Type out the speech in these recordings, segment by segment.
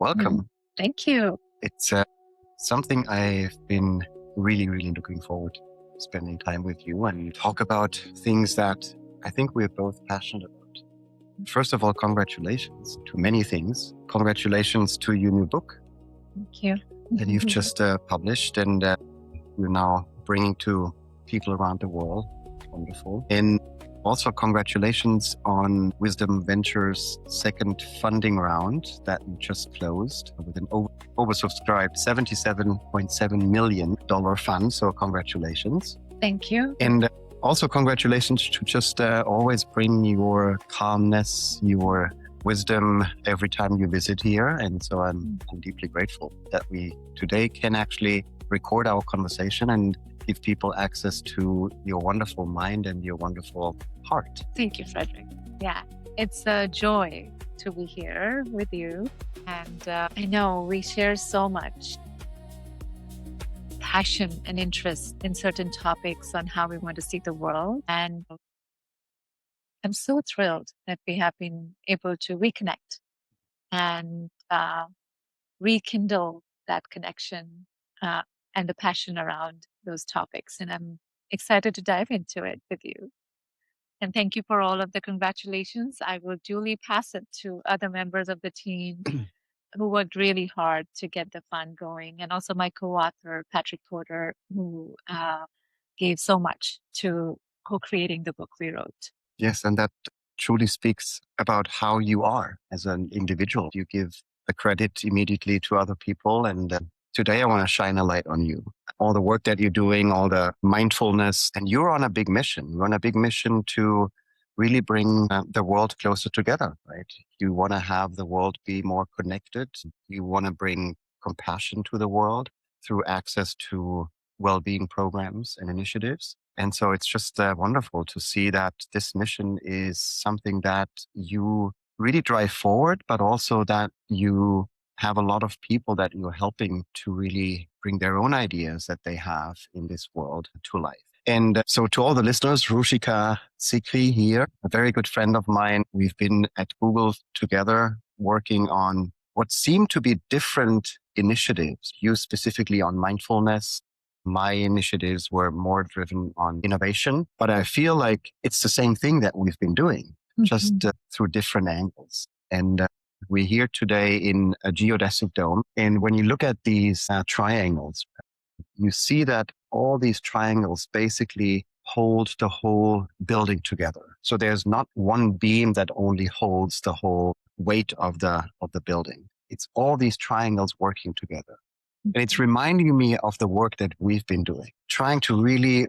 Welcome. Thank you. It's something I've been really, really looking forward to spending time with you and talk about things that I think we're both passionate about. First of all, congratulations to many things. Congratulations to your new book Thank you. that you've just published and you're now bringing to people around the world. Wonderful. And also congratulations on Wisdom Ventures' second funding round that we just closed with an oversubscribed $77.7 million fund. So congratulations. Thank you. And also congratulations to just always bring your calmness, your wisdom every time you visit here. And so I'm deeply grateful that we today can actually record our conversation and give people access to your wonderful mind and your wonderful heart. Thank you, Frederick. Yeah, it's a joy to be here with you. And I know we share so much passion and interest in certain topics on how we want to see the world. And I'm so thrilled that we have been able to reconnect and rekindle that connection and the passion around those topics. And I'm excited to dive into it with you. And thank you for all of the congratulations. I will duly pass it to other members of the team who worked really hard to get the fund going. And also my co-author, Patrick Porter, who gave so much to co-creating the book we wrote. Yes, and that truly speaks about how you are as an individual. You give the credit immediately to other people. And today I want to shine a light on you. All the work that you're doing, all the mindfulness, and you're on a big mission. You're on a big mission to really bring the world closer together, right? You want to have the world be more connected. You want to bring compassion to the world through access to well-being programs and initiatives. And so it's just wonderful to see that this mission is something that you really drive forward, but also that you have a lot of people that you're helping to really bring their own ideas that they have in this world to life. And so to all the listeners, Ruchika, Sikri here, a very good friend of mine. We've been at Google together working on what seem to be different initiatives, you specifically on mindfulness. My initiatives were more driven on innovation, but I feel like it's the same thing that we've been doing, just through different angles. And we're here today in a geodesic dome. And when you look at these triangles, you see that all these triangles basically hold the whole building together. So there's not one beam that only holds the whole weight of the building. It's all these triangles working together. And it's reminding me of the work that we've been doing, trying to really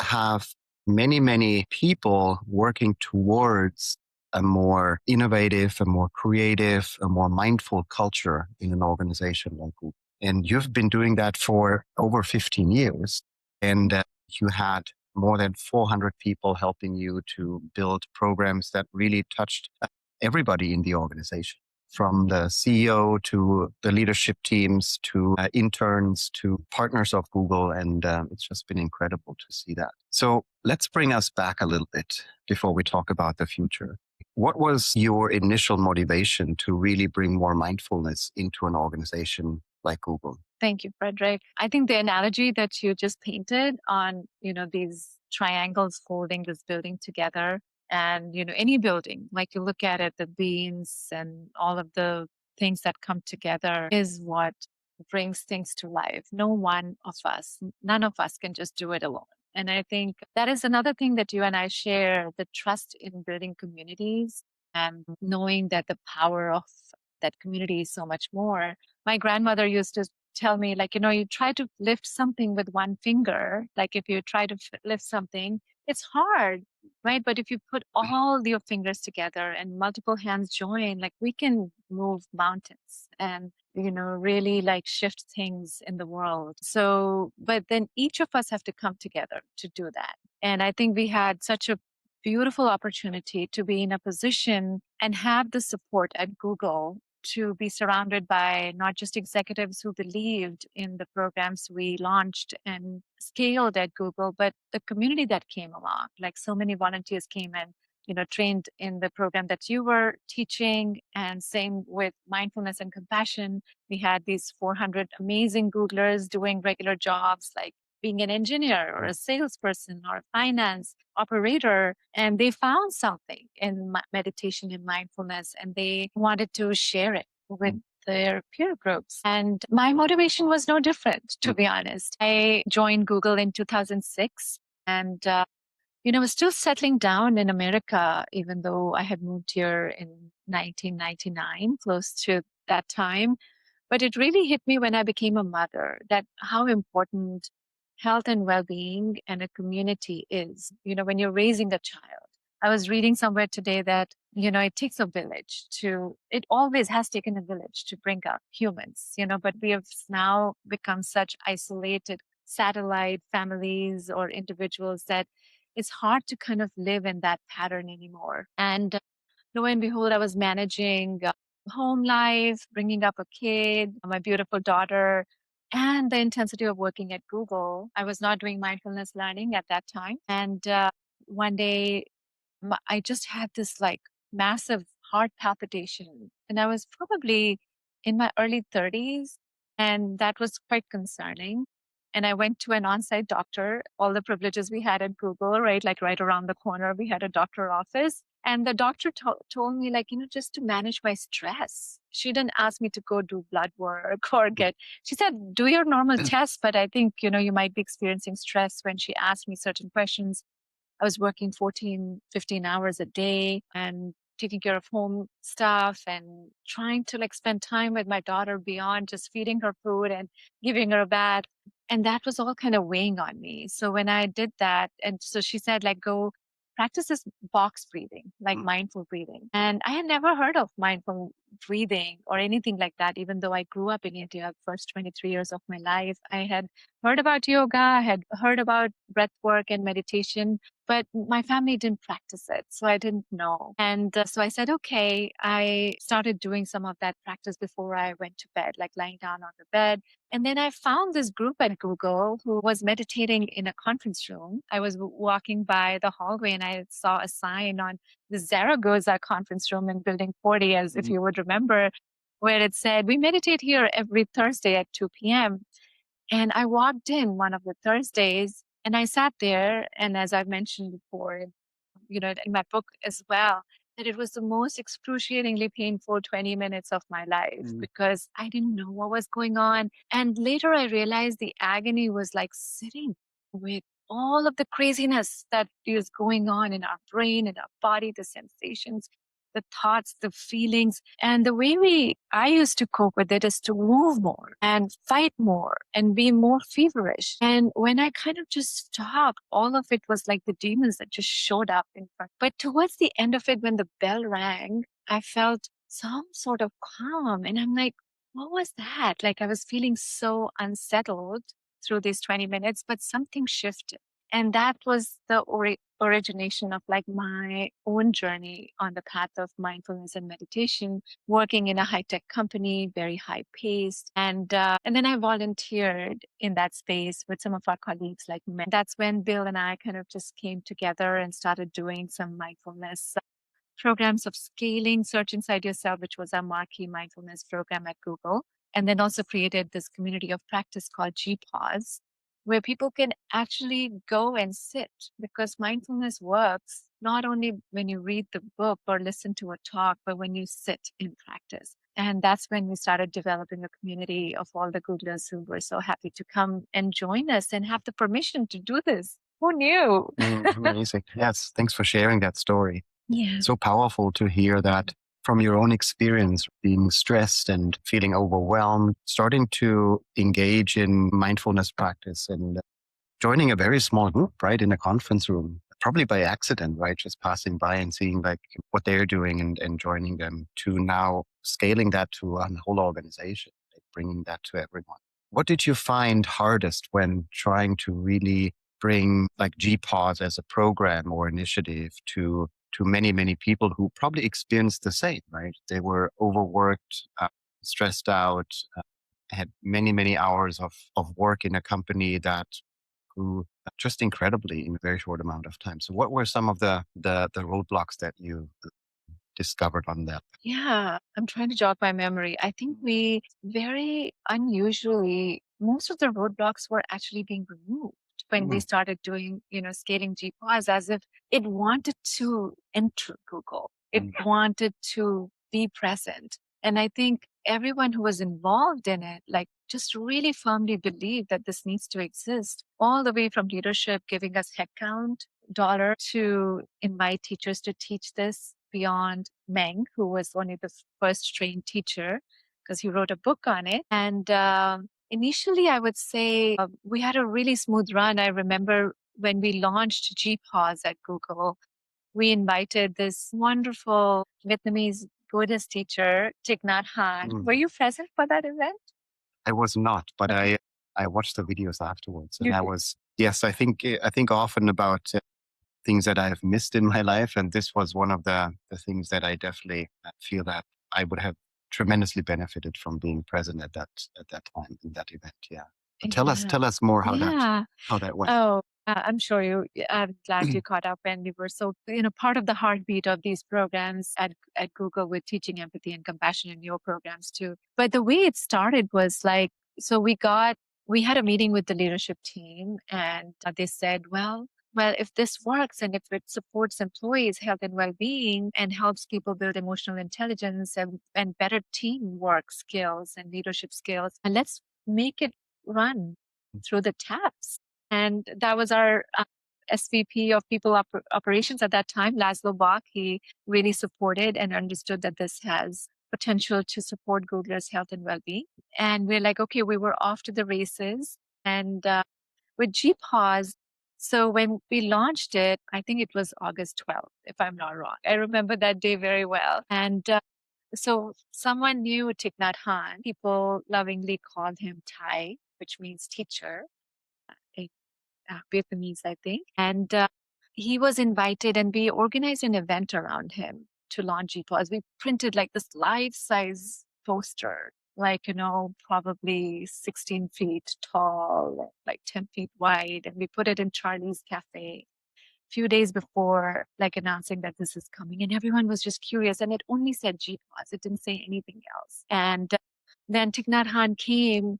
have many, many people working towards a more innovative, a more creative, a more mindful culture in an organization like Google. And you've been doing that for over 15 years. And you had more than 400 people helping you to build programs that really touched everybody in the organization, from the CEO to the leadership teams to interns to partners of Google. And it's just been incredible to see that. So let's bring us back a little bit before we talk about the future. What was your initial motivation to really bring more mindfulness into an organization like Google? Thank you, Frederick. I think the analogy that you just painted on, these triangles holding this building together, and, any building, like you look at it, the beams and all of the things that come together is what brings things to life. None of us can just do it alone. And I think that is another thing that you and I share, the trust in building communities and knowing that the power of that community is so much more. My grandmother used to tell me, you try to lift something with one finger. Like if you try to lift something, it's hard, right? But if you put all your fingers together and multiple hands join, we can move mountains and, really shift things in the world. So, but then each of us have to come together to do that. And I think we had such a beautiful opportunity to be in a position and have the support at Google to be surrounded by not just executives who believed in the programs we launched and scaled at Google, but the community that came along. So many volunteers came and trained in the program that you were teaching, and same with mindfulness and compassion. We had these 400 amazing Googlers doing regular jobs like being an engineer or a salesperson or a finance operator, and they found something in meditation and mindfulness, and they wanted to share it with their peer groups. And my motivation was no different, to be honest. I joined Google in 2006, and was still settling down in America, even though I had moved here in 1999, close to that time. But it really hit me when I became a mother, that how important health and well-being and a community is, when you're raising a child. I was reading somewhere today that, it takes a village it always has taken a village to bring up humans, but we have now become such isolated satellite families or individuals that it's hard to kind of live in that pattern anymore. And lo and behold, I was managing home life, bringing up a kid, my beautiful daughter, and the intensity of working at Google. I was not doing mindfulness learning at that time. And one day, I just had this like massive heart palpitation. And I was probably in my early 30s. And that was quite concerning. And I went to an on site doctor, all the privileges we had at Google, right? Like right around the corner, we had a doctor office. And the doctor told me, like, just to manage my stress. She didn't ask me to go do blood work or she said, do your normal tests. But I think, you might be experiencing stress when she asked me certain questions. I was working 14, 15 hours a day and taking care of home stuff and trying to like spend time with my daughter beyond just feeding her food and giving her a bath. And that was all kind of weighing on me. So when I did that, and so she said, like, go practice this box breathing, like mindful breathing. And I had never heard of mindful breathing or anything like that, even though I grew up in India, first 23 years of my life. I had heard about yoga, I had heard about breath work and meditation, but my family didn't practice it. So I didn't know. And so I said, okay, I started doing some of that practice before I went to bed, like lying down on the bed. And then I found this group at Google who was meditating in a conference room. I was walking by the hallway and I saw a sign on the Zaragoza conference room in Building 40, as if you would remember, where it said, we meditate here every Thursday at 2 p.m. And I walked in one of the Thursdays and I sat there. And as I've mentioned before, in my book as well, that it was the most excruciatingly painful 20 minutes of my life because I didn't know what was going on. And later I realized the agony was like sitting with all of the craziness that is going on in our brain, in our body, the sensations, the thoughts, the feelings. And the way I used to cope with it is to move more and fight more and be more feverish. And when I kind of just stopped, all of it was like the demons that just showed up in front. But towards the end of it, when the bell rang, I felt some sort of calm. And I'm like, what was that? Like I was feeling so unsettled through these 20 minutes, but something shifted. And that was the origination of like my own journey on the path of mindfulness and meditation, working in a high-tech company, very high-paced. And then I volunteered in that space with some of our colleagues like men. That's when Bill and I kind of just came together and started doing some mindfulness programs of scaling Search Inside Yourself, which was our marquee mindfulness program at Google. And then also created this community of practice called gPause, where people can actually go and sit, because mindfulness works not only when you read the book or listen to a talk, but when you sit in practice. And that's when we started developing a community of all the Googlers who were so happy to come and join us and have the permission to do this. Who knew? Amazing. Yes. Thanks for sharing that story. Yeah. So powerful to hear that from your own experience, being stressed and feeling overwhelmed, starting to engage in mindfulness practice and joining a very small group, right, in a conference room, probably by accident, right, just passing by and seeing like what they're doing and joining them, to now scaling that to a whole organization, like bringing that to everyone. What did you find hardest when trying to really bring like gPause as a program or initiative to many, many people who probably experienced the same, right? They were overworked, stressed out, had many, many hours of work in a company that grew just incredibly in a very short amount of time. So what were some of the roadblocks that you discovered on that? Yeah, I'm trying to jog my memory. I think we very unusually, most of the roadblocks were actually being removed when we started doing, scaling gPause as if it wanted to enter Google. It wanted to be present. And I think everyone who was involved in it, like just really firmly believed that this needs to exist, all the way from leadership giving us headcount dollar to invite teachers to teach this beyond Meng, who was only the first trained teacher because he wrote a book on it. And initially, I would say we had a really smooth run. I remember when we launched gPause at Google, we invited this wonderful Vietnamese Buddhist teacher, Thich Nhat Hanh. Were you present for that event? I was not, but Okay. I watched the videos afterwards, and You I did. was yes. I think often about things that I've missed in my life, and this was one of the things that I definitely feel that I would have tremendously benefited from being present at that time in that event. Yeah, but Yeah. tell us more Yeah. how that went. Oh, I'm sure I'm glad you caught up, and you were so, part of the heartbeat of these programs at Google with teaching empathy and compassion in your programs too. But the way it started was like, so we had a meeting with the leadership team, and they said, well, if this works and if it supports employees' health and well-being and helps people build emotional intelligence and better teamwork skills and leadership skills, and let's make it run through the taps. And that was our SVP of People Operations at that time, Laszlo Bach. He really supported and understood that this has potential to support Googler's health and well-being. And we're like, okay, we were off to the races. And with gPause, so when we launched it, I think it was August 12th, if I'm not wrong. I remember that day very well. And so someone knew Thich Nhat Hanh. People lovingly called him Thai, which means teacher, a Vietnamese, I think. And he was invited, and we organized an event around him to launch gPause. We printed like this life-size poster, like, probably 16 feet tall, like 10 feet wide. And we put it in Charlie's Cafe a few days before, like announcing that this is coming. And everyone was just curious. And it only said gPause. It didn't say anything else. And then Thich Nhat Hanh came,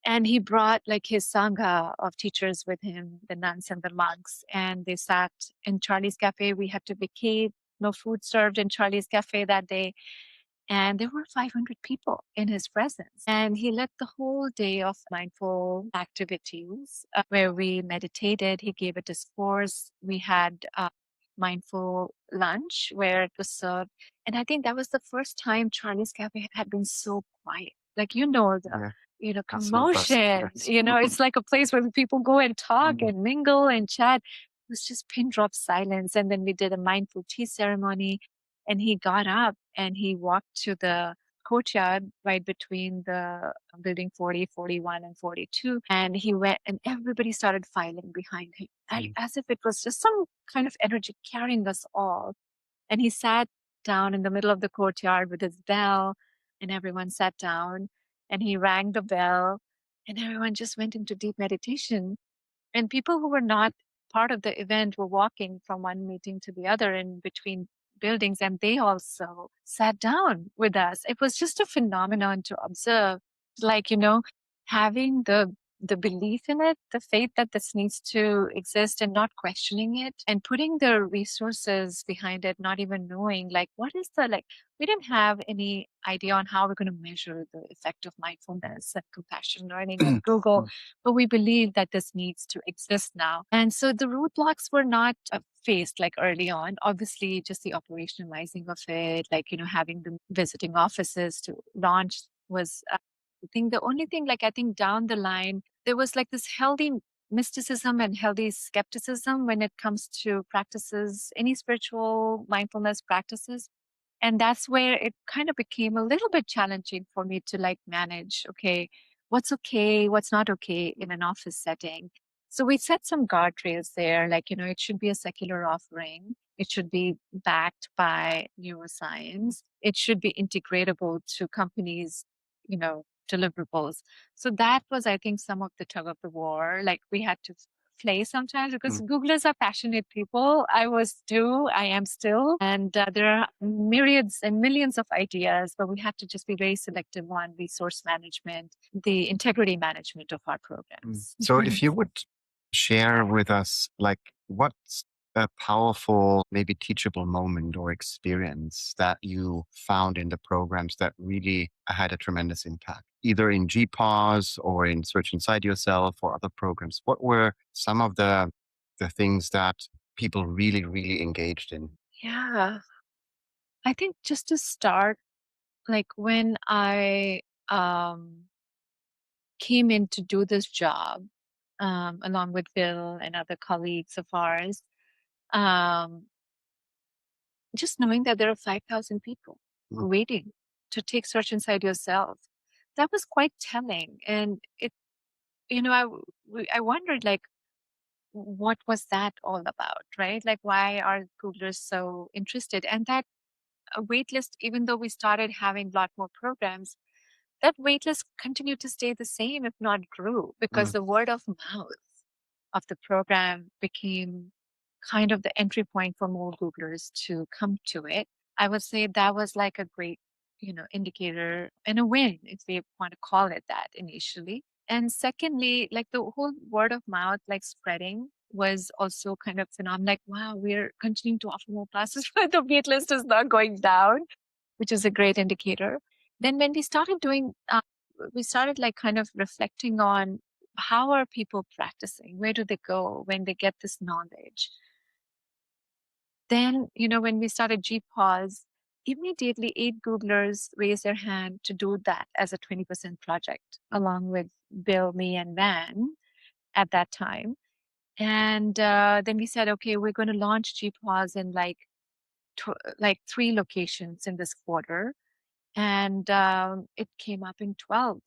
and he brought like his sangha of teachers with him, the nuns and the monks, and they sat in Charlie's Cafe. We had to vacate, no food served in Charlie's Cafe that day. And there were 500 people in his presence. And he led the whole day of mindful activities where we meditated. He gave a discourse. We had mindful lunch where it was served. And I think that was the first time Charlie's Cafe had been so quiet. Like, the commotion, it's like a place where people go and talk and mingle and chat. It was just pin drop silence. And then we did a mindful tea ceremony, and he got up and he walked to the courtyard right between the building 40, 41, and 42. And he went, and everybody started filing behind him, as if it was just some kind of energy carrying us all. And he sat down in the middle of the courtyard with his bell, and everyone sat down, and he rang the bell, and everyone just went into deep meditation. And people who were not part of the event were walking from one meeting to the other in between buildings, and they also sat down with us. It was just a phenomenon to observe, like, having the belief in it, the faith that this needs to exist and not questioning it, and putting the resources behind it, not even knowing like what is the like we didn't have any idea on how we're going to measure the effect of mindfulness and compassion learning at Google, but we believe that this needs to exist now. And so the roadblocks were not faced like early on. Obviously, just the operationalizing of it, like, having the visiting offices to launch was I think the only thing, like, I think down the line, there was like this healthy mysticism and healthy skepticism when it comes to practices, any spiritual mindfulness practices. And that's where it kind of became a little bit challenging for me to like manage, okay, what's not okay in an office setting. So we set some guardrails there, like, it should be a secular offering. It should be backed by neuroscience. It should be integratable to companies, deliverables. So that was, I think, some of the tug of the war. Like we had to play sometimes because Googlers are passionate people. I was too, I am still. And there are myriads and millions of ideas, but we have to just be very selective on resource management, the integrity management of our programs. So if you would share with us, like, what's a powerful, maybe teachable moment or experience that you found in the programs that really had a tremendous impact, either in gPause or in Search Inside Yourself or other programs? What were some of the things that people really, really engaged in? Yeah. I think just to start, like when I came in to do this job, along with Bill and other colleagues of ours, um, just knowing that there are 5,000 people waiting to take Search Inside Yourself, that was quite telling. And it, I wondered, like, what was that all about, right? Like, why are Googlers so interested? And that wait list, even though we started having a lot more programs, that wait list continued to stay the same, if not grew, because the word of mouth of the program became kind of the entry point for more Googlers to come to it. I would say that was like a great, indicator and a win, if we want to call it that initially. And secondly, like the whole word of mouth, like spreading was also kind of phenomenal. Like, wow, we're continuing to offer more classes, but the wait list is not going down, which is a great indicator. Then when we started like kind of reflecting on how are people practicing? Where do they go when they get this knowledge? Then, when we started gPause, immediately 8 Googlers raised their hand to do that as a 20% project, along with Bill, me, and Van at that time. And then we said, okay, we're going to launch gPause in like 3 locations in this quarter. And it came up in 12.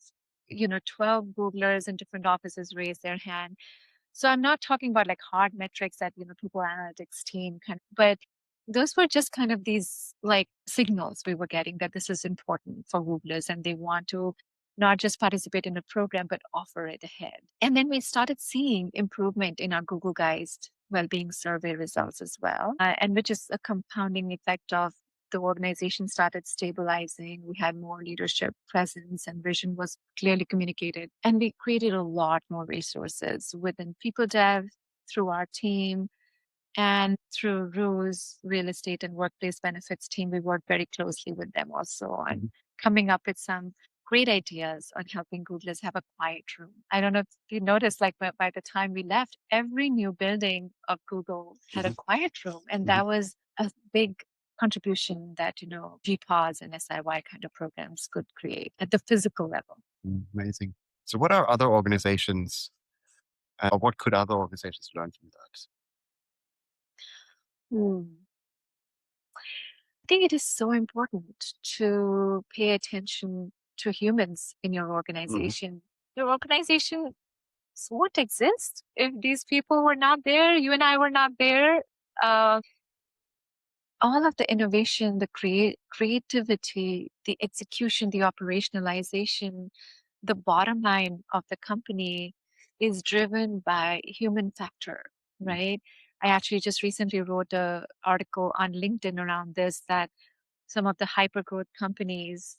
12 Googlers in different offices raised their hand. So I'm not talking about like hard metrics that, people analytics team but those were just kind of these like signals we were getting that this is important for Googlers and they want to not just participate in a program, but offer it ahead. And then we started seeing improvement in our Googlegeist well-being survey results as well, and which is a compounding effect of the organization started stabilizing. We had more leadership presence and vision was clearly communicated. And we created a lot more resources within people dev, through our team, and through Rue's real estate and workplace benefits team. We worked very closely with them also on coming up with some great ideas on helping Googlers have a quiet room. I don't know if you noticed, like by the time we left, every new building of Google had a quiet room. And that was a big contribution that, gPause and SIY kind of programs could create at the physical level. Amazing. So what are other organizations, or what could other organizations learn from that? I think it is so important to pay attention to humans in your organization. Your organization won't exist if these people were not there, you and I were not there. All of the innovation, the creativity, the execution, the operationalization, the bottom line of the company is driven by human factor, right? I actually just recently wrote an article on LinkedIn around this, that some of the hypergrowth companies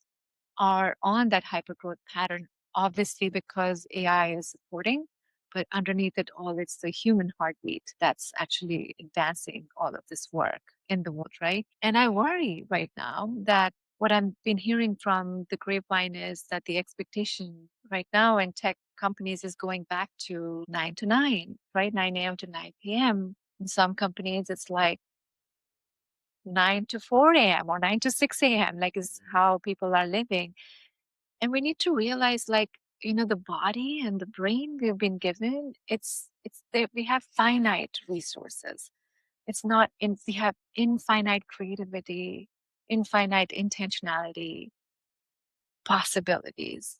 are on that hypergrowth pattern, obviously because AI is supporting, but underneath it all, it's the human heartbeat that's actually advancing all of this work in the world, right? And I worry right now that what I've been hearing from the grapevine is that the expectation right now in tech companies is going back to 9 to 9, right? 9 a.m. to 9 p.m. In some companies, it's like 9 to 4 a.m. or 9 to 6 a.m., like is how people are living. And we need to realize, like, the body and the brain we've been given, we have finite resources. It's not in, we have infinite creativity, infinite intentionality, possibilities.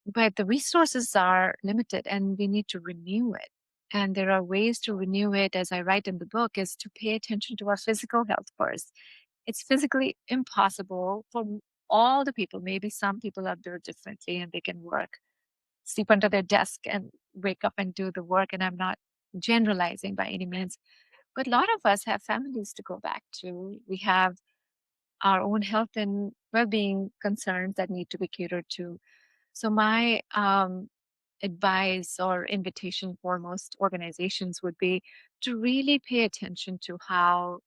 But the resources are limited and we need to renew it. And there are ways to renew it, as I write in the book, is to pay attention to our physical health first. It's physically impossible for all the people. Maybe some people are built differently and they can sleep under their desk and wake up and do the work. And I'm not generalizing by any means, but a lot of us have families to go back to. We have our own health and well-being concerns that need to be catered to. So my advice or invitation for most organizations would be to really pay attention to how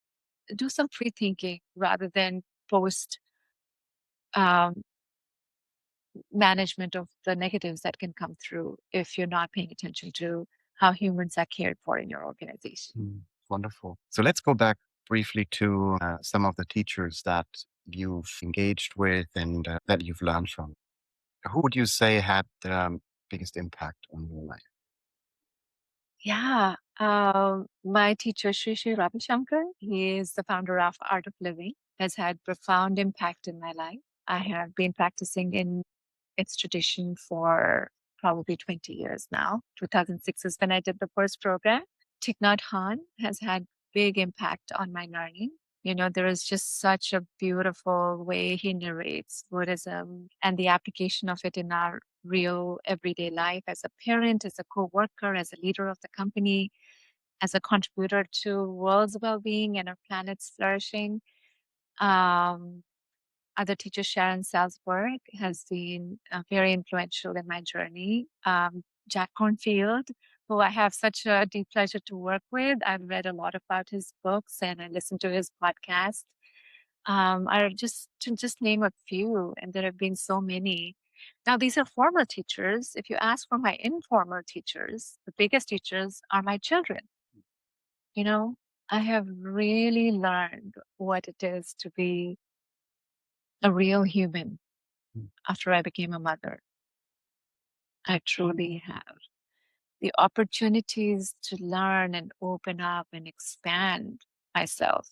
do some free thinking rather than post um, management of the negatives that can come through if you're not paying attention to how humans are cared for in your organization. Wonderful. So let's go back briefly to some of the teachers that you've engaged with and that you've learned from. Who would you say had the biggest impact on your life? Yeah. My teacher, Sri Ravi Shankar, he is the founder of Art of Living, has had profound impact in my life. I have been practicing in its tradition for probably 20 years now. 2006 is when I did the first program. Thich Nhat Hanh has had big impact on my learning. There is just such a beautiful way he narrates Buddhism and the application of it in our real everyday life as a parent, as a co-worker, as a leader of the company, as a contributor to world's well-being and our planet's flourishing. Um, Other teacher Sharon Sal's work has been very influential in my journey. Jack Kornfield, who I have such a deep pleasure to work with. I've read a lot about his books and I listen to his podcast. Are just to just name a few, and there have been so many. Now, these are formal teachers. If you ask for my informal teachers, the biggest teachers are my children. You know, I have really learned what it is to be a real human after I became a mother. I truly have. The opportunities to learn and open up and expand myself.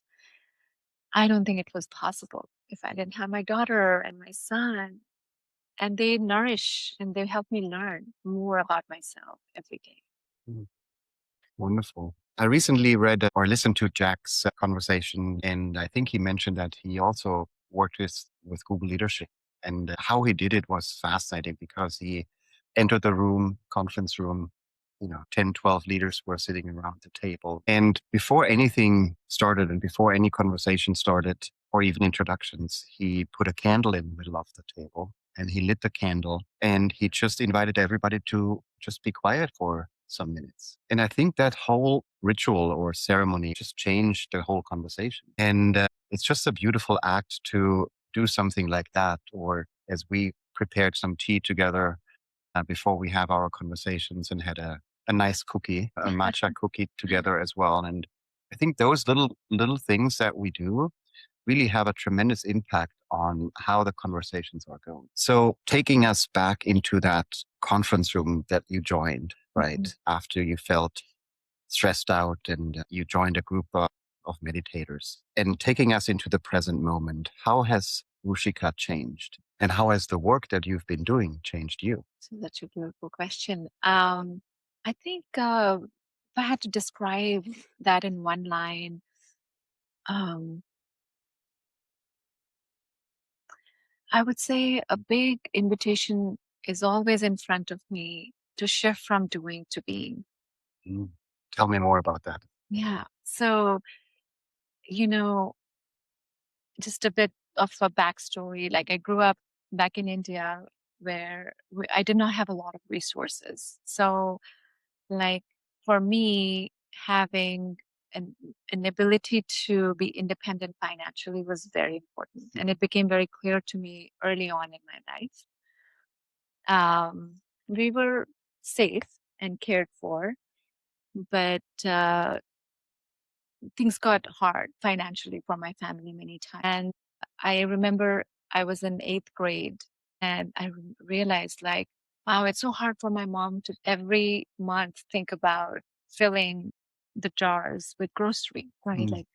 I don't think it was possible if I didn't have my daughter and my son. And they nourish and they help me learn more about myself every day. Mm, Wonderful. I recently read or listened to Jack's conversation, and I think he mentioned that he also worked with Google leadership. And how he did it was fascinating because he entered the room, conference room, 10, 12 leaders were sitting around the table. And before anything started and before any conversation started or even introductions, he put a candle in the middle of the table and he lit the candle and he just invited everybody to just be quiet for some minutes. And I think that whole ritual or ceremony just changed the whole conversation. And it's just a beautiful act to do something like that. Or as we prepared some tea together before we have our conversations and had a nice cookie, a matcha cookie together as well. And I think those little things that we do really have a tremendous impact on how the conversations are going. So taking us back into that conference room that you joined, right, after you felt stressed out and you joined a group of meditators and taking us into the present moment, how has Ruchika changed? And how has the work that you've been doing changed you? So that's a beautiful question. I think if I had to describe that in one line, um, I would say a big invitation is always in front of me to shift from doing to being. Mm. Tell me more about that. Yeah. So, you know, just a bit of a backstory. Like I grew up back in India where I did not have a lot of resources. So, like for me, having an ability to be independent financially was very important. And it became very clear to me early on in my life. We were safe and cared for, but things got hard financially for my family many times. And I remember I was in eighth grade and I realized like, wow, it's so hard for my mom to every month think about filling the jars with grocery, right? Like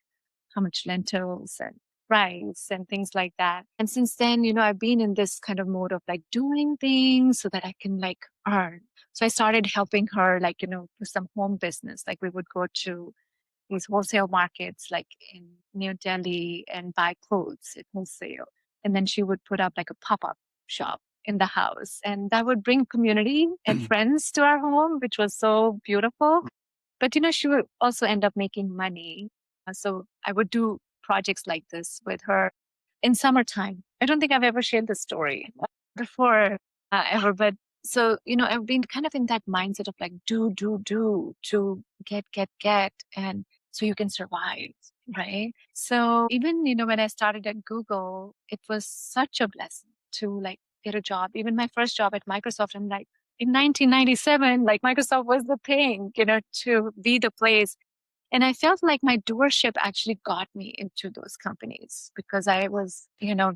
how much lentils and rice and things like that. And since then, I've been in this kind of mode of like doing things so that I can like earn. So I started helping her, like, with some home business. Like we would go to these wholesale markets like in New Delhi and buy clothes at wholesale. And then she would put up like a pop-up shop in the house. And that would bring community and friends to our home, which was so beautiful. But, she would also end up making money. So I would do projects like this with her in summertime. I don't think I've ever shared this story before ever, but so, I've been kind of in that mindset of like, do, to get, and so you can survive, right? So even, when I started at Google, it was such a blessing to like get a job. Even my first job at Microsoft, I'm like, in 1997, like Microsoft was the thing, to be the place. And I felt like my doership actually got me into those companies because I was,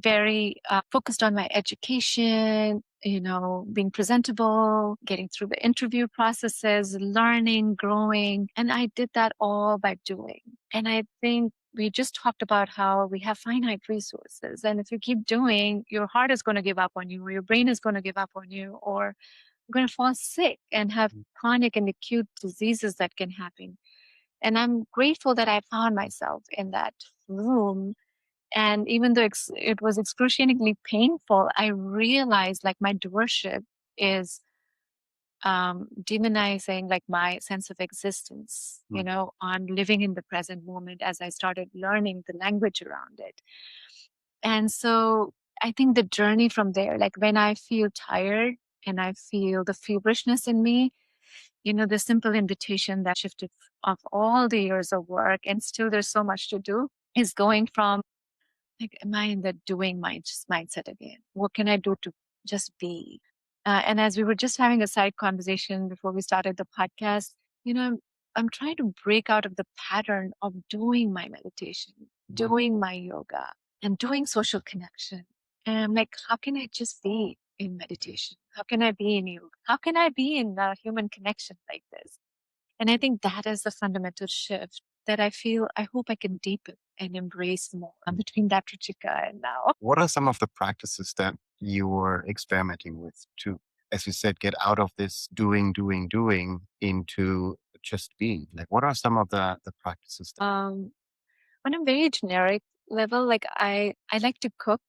very focused on my education, being presentable, getting through the interview processes, learning, growing. And I did that all by doing. And I think we just talked about how we have finite resources. And if you keep doing, your heart is going to give up on you, or your brain is going to give up on you, or you're going to fall sick and have chronic and acute diseases that can happen. And I'm grateful that I found myself in that room. And even though it was excruciatingly painful, I realized like my doership is demonizing like my sense of existence, on living in the present moment as I started learning the language around it. And so I think the journey from there, like when I feel tired and I feel the feverishness in me, the simple invitation that shifted of all the years of work, and still there's so much to do, is going from like, am I in the doing mindset again? What can I do to just be? And as we were just having a side conversation before we started the podcast, I'm trying to break out of the pattern of doing my meditation, doing my yoga, and doing social connection. And I'm like, how can I just be in meditation? How can I be in yoga? How can I be in human connection like this? And I think that is the fundamental shift that I hope I can deepen and embrace more between that Ruchika and now. What are some of the practices that you were experimenting with to, as you said, get out of this doing into just being? Like, what are some of the practices that? On a very generic level, like I like to cook,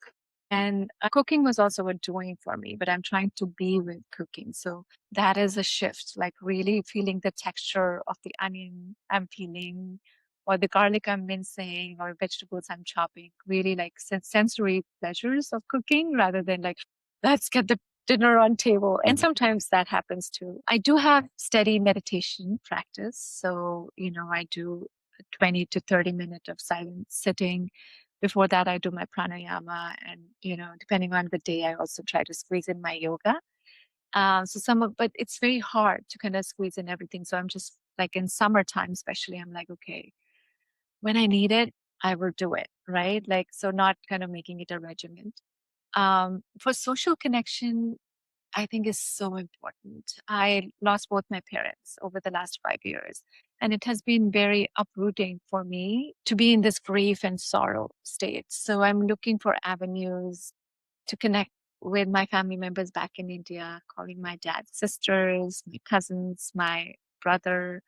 and cooking was also a doing for me, but I'm trying to be with cooking. So that is a shift, like really feeling the texture of the onion I'm peeling, or the garlic I'm mincing, or vegetables I'm chopping. Really like sensory pleasures of cooking rather than like, let's get the dinner on table. And sometimes that happens too. I do have steady meditation practice. So, I do 20 to 30 minutes of silent sitting. Before that, I do my pranayama. And, depending on the day, I also try to squeeze in my yoga. But it's very hard to kind of squeeze in everything. So I'm just like in summertime, especially, I'm like, okay, when I need it, I will do it. Right. Like, so not kind of making it a regiment. For social connection, I think is so important. I lost both my parents over the last 5 years, and it has been very uprooting for me to be in this grief and sorrow state. So I'm looking for avenues to connect with my family members back in India, calling my dad's sisters, my cousins, my brother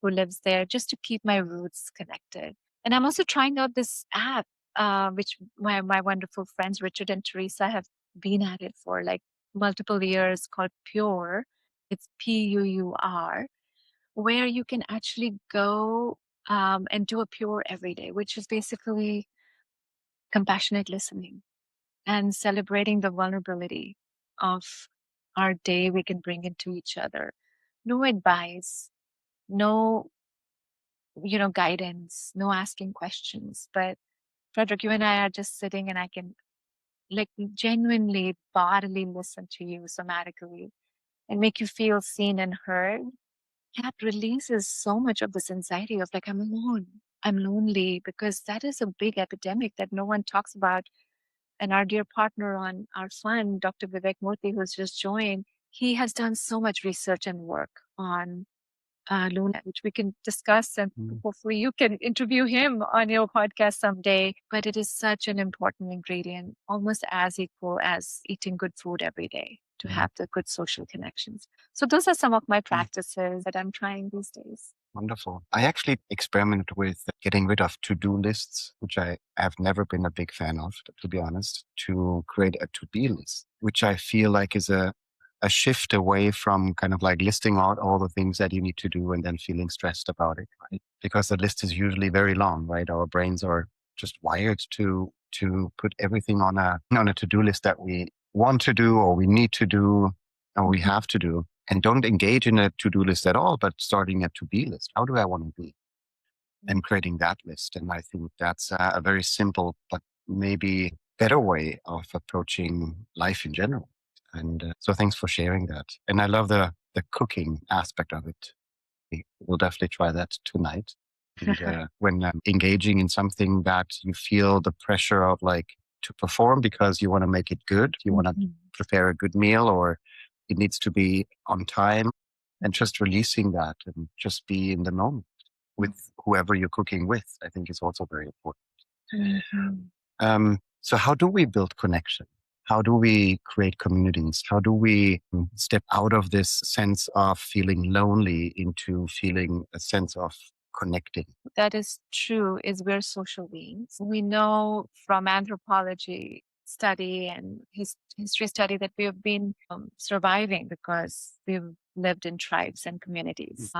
who lives there, just to keep my roots connected. And I'm also trying out this app, which my wonderful friends, Richard and Teresa, have been at it for like multiple years, called Pure. It's Puur, where you can actually go and do a Pure every day, which is basically compassionate listening and celebrating the vulnerability of our day we can bring into each other. No advice, no guidance, no asking questions. But Frederick, you and I are just sitting and I can like genuinely bodily listen to you somatically and make you feel seen and heard. That releases so much of this anxiety of like, I'm alone, I'm lonely, because that is a big epidemic that no one talks about. And our dear partner on our fund, Dr. Vivek Murthy, who's just joined, he has done so much research and work on Luna, which we can discuss. And hopefully you can interview him on your podcast someday. But it is such an important ingredient, almost as equal as eating good food every day, to have the good social connections. So those are some of my practices that I'm trying these days. Wonderful. I actually experimented with getting rid of to-do lists, which I have never been a big fan of, to be honest, to create a to-be list, which I feel like is a a shift away from kind of like listing out all the things that you need to do and then feeling stressed about it, right? Because the list is usually very long, right? Our brains are just wired to put everything on a to-do list that we want to do or we need to do or we have to do, and don't engage in a to-do list at all, but starting a to-be list. How do I want to be? And creating that list. And I think that's a very simple, but maybe better way of approaching life in general. And so thanks for sharing that. And I love the cooking aspect of it. We'll definitely try that tonight. And when engaging in something that you feel the pressure of like to perform because you want to make it good, you want to prepare a good meal, or it needs to be on time, and just releasing that and just be in the moment with whoever you're cooking with, I think is also very important. So how do we build connection? How do we create communities? How do we step out of this sense of feeling lonely into feeling a sense of connecting? That is true, is we're social beings. We know from anthropology study and history study that we have been surviving because we've lived in tribes and communities.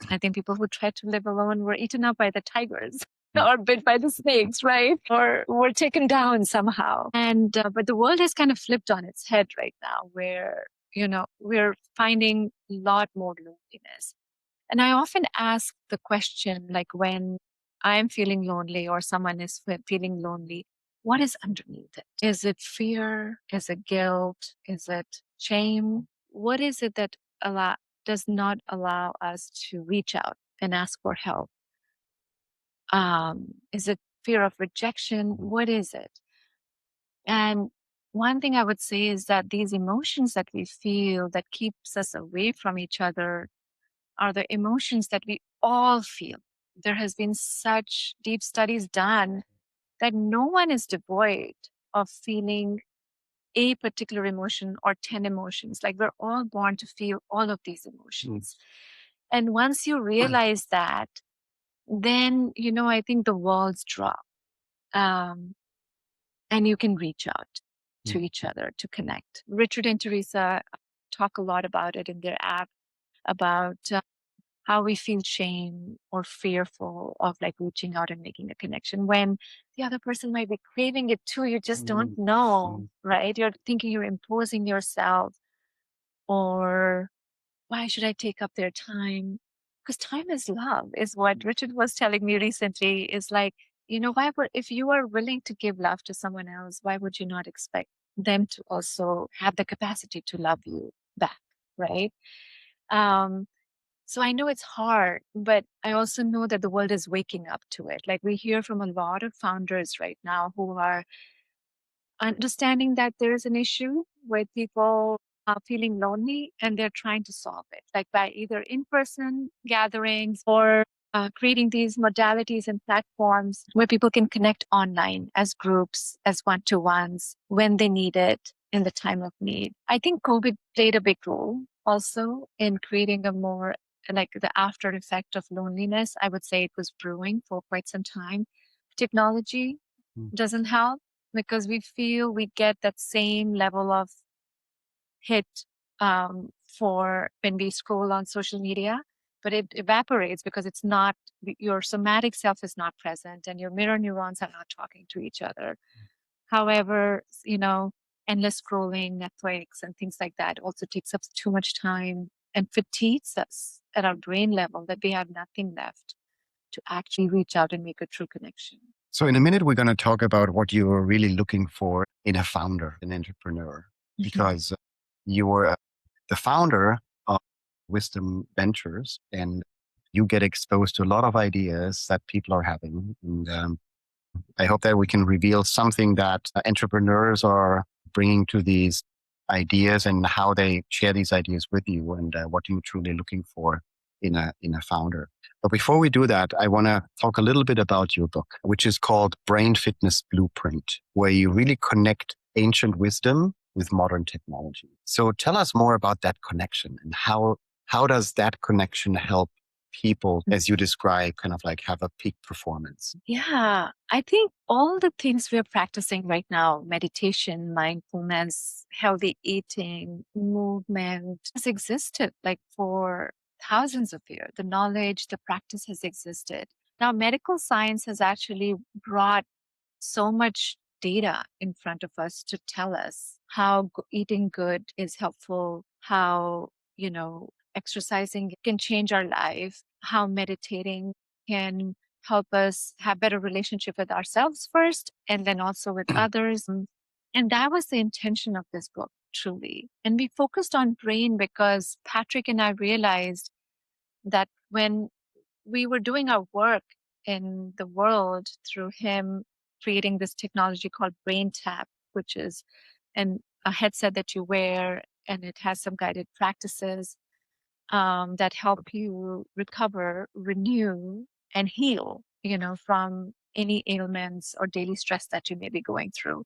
I think people who tried to live alone were eaten up by the tigers or bit by the snakes, right? Or were taken down somehow. And but the world has kind of flipped on its head right now, where we're finding a lot more loneliness. And I often ask the question, like when I'm feeling lonely or someone is feeling lonely, what is underneath it? Is it fear? Is it guilt? Is it shame? What is it that does not allow us to reach out and ask for help? Is it fear of rejection? What is it? And one thing I would say is that these emotions that we feel that keeps us away from each other are the emotions that we all feel. There has been such deep studies done that no one is devoid of feeling a particular emotion or 10 emotions. Like we're all born to feel all of these emotions. And once you realize that, then, I think the walls drop. And you can reach out to each other to connect. Richard and Teresa talk a lot about it in their app about how we feel shame or fearful of like reaching out and making a connection when the other person might be craving it too. You just don't know, right? You're thinking you're imposing yourself, or why should I take up their time? Because time is love, is what Richard was telling me recently. Is like, if you are willing to give love to someone else, why would you not expect them to also have the capacity to love you back, right? So I know it's hard, but I also know that the world is waking up to it. Like we hear from a lot of founders right now who are understanding that there is an issue with people feeling lonely and they're trying to solve it, like by either in-person gatherings or creating these modalities and platforms where people can connect online as groups, as one-to-ones when they need it in the time of need. I think COVID played a big role also in creating a more like the after effect of loneliness. I would say it was brewing for quite some time. Technology doesn't help because we feel we get that same level of hit for when we scroll on social media, but it evaporates because it's not, your somatic self is not present and your mirror neurons are not talking to each other. However, endless scrolling, Netflix and things like that also takes up too much time and fatigues us at our brain level that we have nothing left to actually reach out and make a true connection. So in a minute, we're going to talk about what you are really looking for in a founder, an entrepreneur, because you were the founder of Wisdom Ventures and you get exposed to a lot of ideas that people are having. And I hope that we can reveal something that entrepreneurs are bringing to these ideas and how they share these ideas with you and what you're truly looking for in a founder. But before we do that, I want to talk a little bit about your book, which is called Brain Fitness Blueprint, where you really connect ancient wisdom with modern technology. So tell us more about that connection and how does that connection help people, as you describe, kind of like have a peak performance? Yeah, I think all the things we're practicing right now, meditation, mindfulness, healthy eating, movement, has existed like for thousands of years. The knowledge, the practice has existed. Now, medical science has actually brought so much data in front of us to tell us how eating good is helpful, how, exercising can change our life, how meditating can help us have better relationship with ourselves first and then also with others. And that was the intention of this book, truly. And we focused on brain because Patrick and I realized that when we were doing our work in the world through him creating this technology called Brain Tap, which is a headset that you wear, and it has some guided practices that help you recover, renew, and heal, from any ailments or daily stress that you may be going through.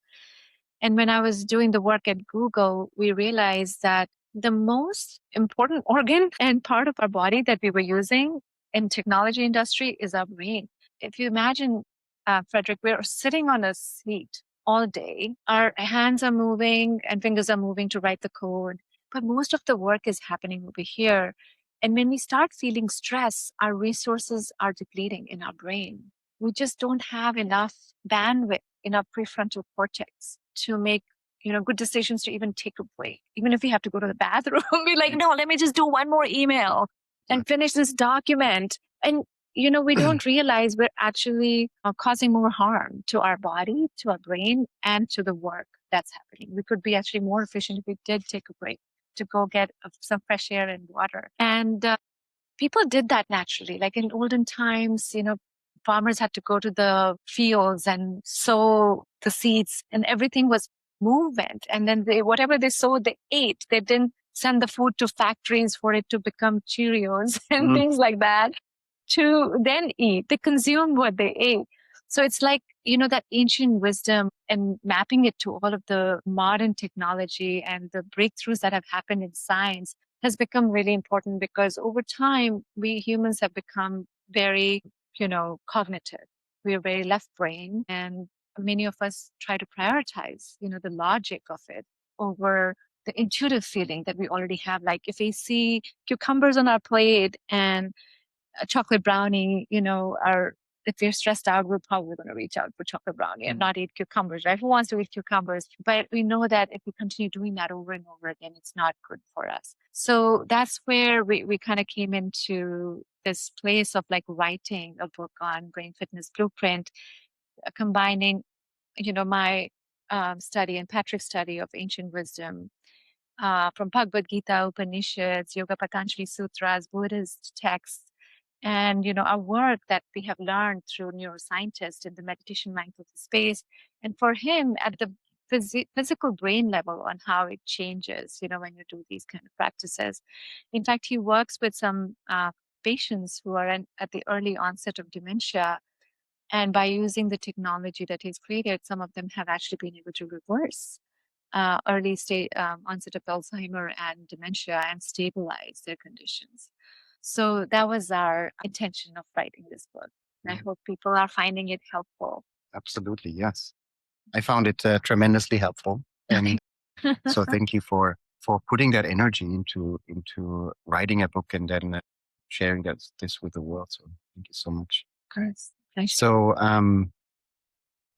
And when I was doing the work at Google, we realized that the most important organ and part of our body that we were using in technology industry is our brain. If you imagine, Frederick, we're sitting on a seat all day. Our hands are moving and fingers are moving to write the code, but most of the work is happening over here. And when we start feeling stress, our resources are depleting in our brain. We just don't have enough bandwidth in our prefrontal cortex to make good decisions, to even take a break. Even if we have to go to the bathroom, we're like, no, let me just do one more email and finish this document. And we don't realize we're actually causing more harm to our body, to our brain, and to the work that's happening. We could be actually more efficient if we did take a break to go get some fresh air and water. And people did that naturally. Like in olden times, farmers had to go to the fields and sow the seeds, and everything was movement. And then whatever they sowed, they ate. They didn't send the food to factories for it to become Cheerios and things like that to then eat. They consumed what they ate. So it's like, that ancient wisdom and mapping it to all of the modern technology and the breakthroughs that have happened in science has become really important, because over time, we humans have become very, cognitive. We are very left brain, and many of us try to prioritize, the logic of it over the intuitive feeling that we already have. Like if we see cucumbers on our plate and a chocolate brownie, if we're stressed out, we're probably going to reach out for chocolate brownie and not eat cucumbers, right? Who wants to eat cucumbers? But we know that if we continue doing that over and over again, it's not good for us. So that's where we kind of came into this place of like writing a book on brain fitness blueprint, combining, my study and Patrick's study of ancient wisdom from Bhagavad Gita, Upanishads, Yoga Patanjali Sutras, Buddhist texts, and our work that we have learned through neuroscientists in the meditation mindfulness space. And for him, at the physical brain level, on how it changes, when you do these kind of practices. In fact, he works with some patients who are at the early onset of dementia. And by using the technology that he's created, some of them have actually been able to reverse early stage onset of Alzheimer and dementia and stabilize their conditions. So that was our intention of writing this book. And I hope people are finding it helpful. Absolutely, yes. I found it tremendously helpful, and so thank you for putting that energy into writing a book and then sharing this with the world. So thank you so much. Of course. Pleasure. So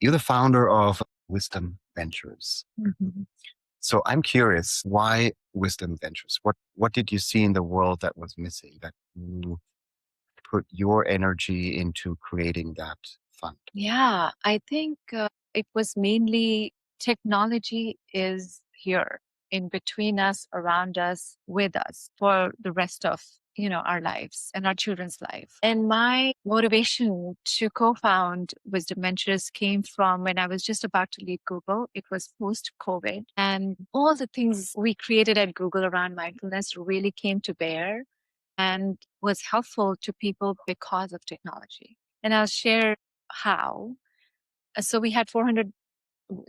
you're the founder of Wisdom Ventures. Mhm. So I'm curious, why Wisdom Ventures? What did you see in the world that was missing, that you put your energy into creating that fund? Yeah, I think it was mainly technology is here in between us, around us, with us for the rest of our lives and our children's life. And my motivation to co-found Wisdom Ventures came from when I was just about to leave Google. It was post-COVID, and all the things we created at Google around mindfulness really came to bear and was helpful to people because of technology. And I'll share how. So we had 400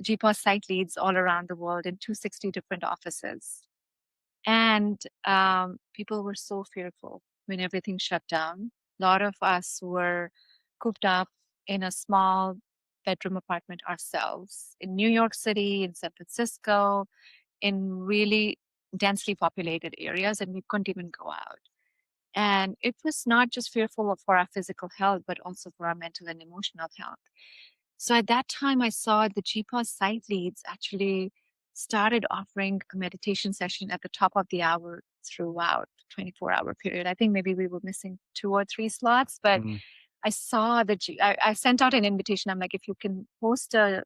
gPause site leads all around the world in 260 different offices. And people were so fearful when everything shut down. A lot of us were cooped up in a small bedroom apartment ourselves in New York City, in San Francisco, in really densely populated areas, and we couldn't even go out. And it was not just fearful for our physical health, but also for our mental and emotional health. So at that time, I saw the gPause site leads actually started offering a meditation session at the top of the hour throughout the 24-hour period. I think maybe we were missing 2 or 3 slots, but I saw that I sent out an invitation. I'm like, if you can host a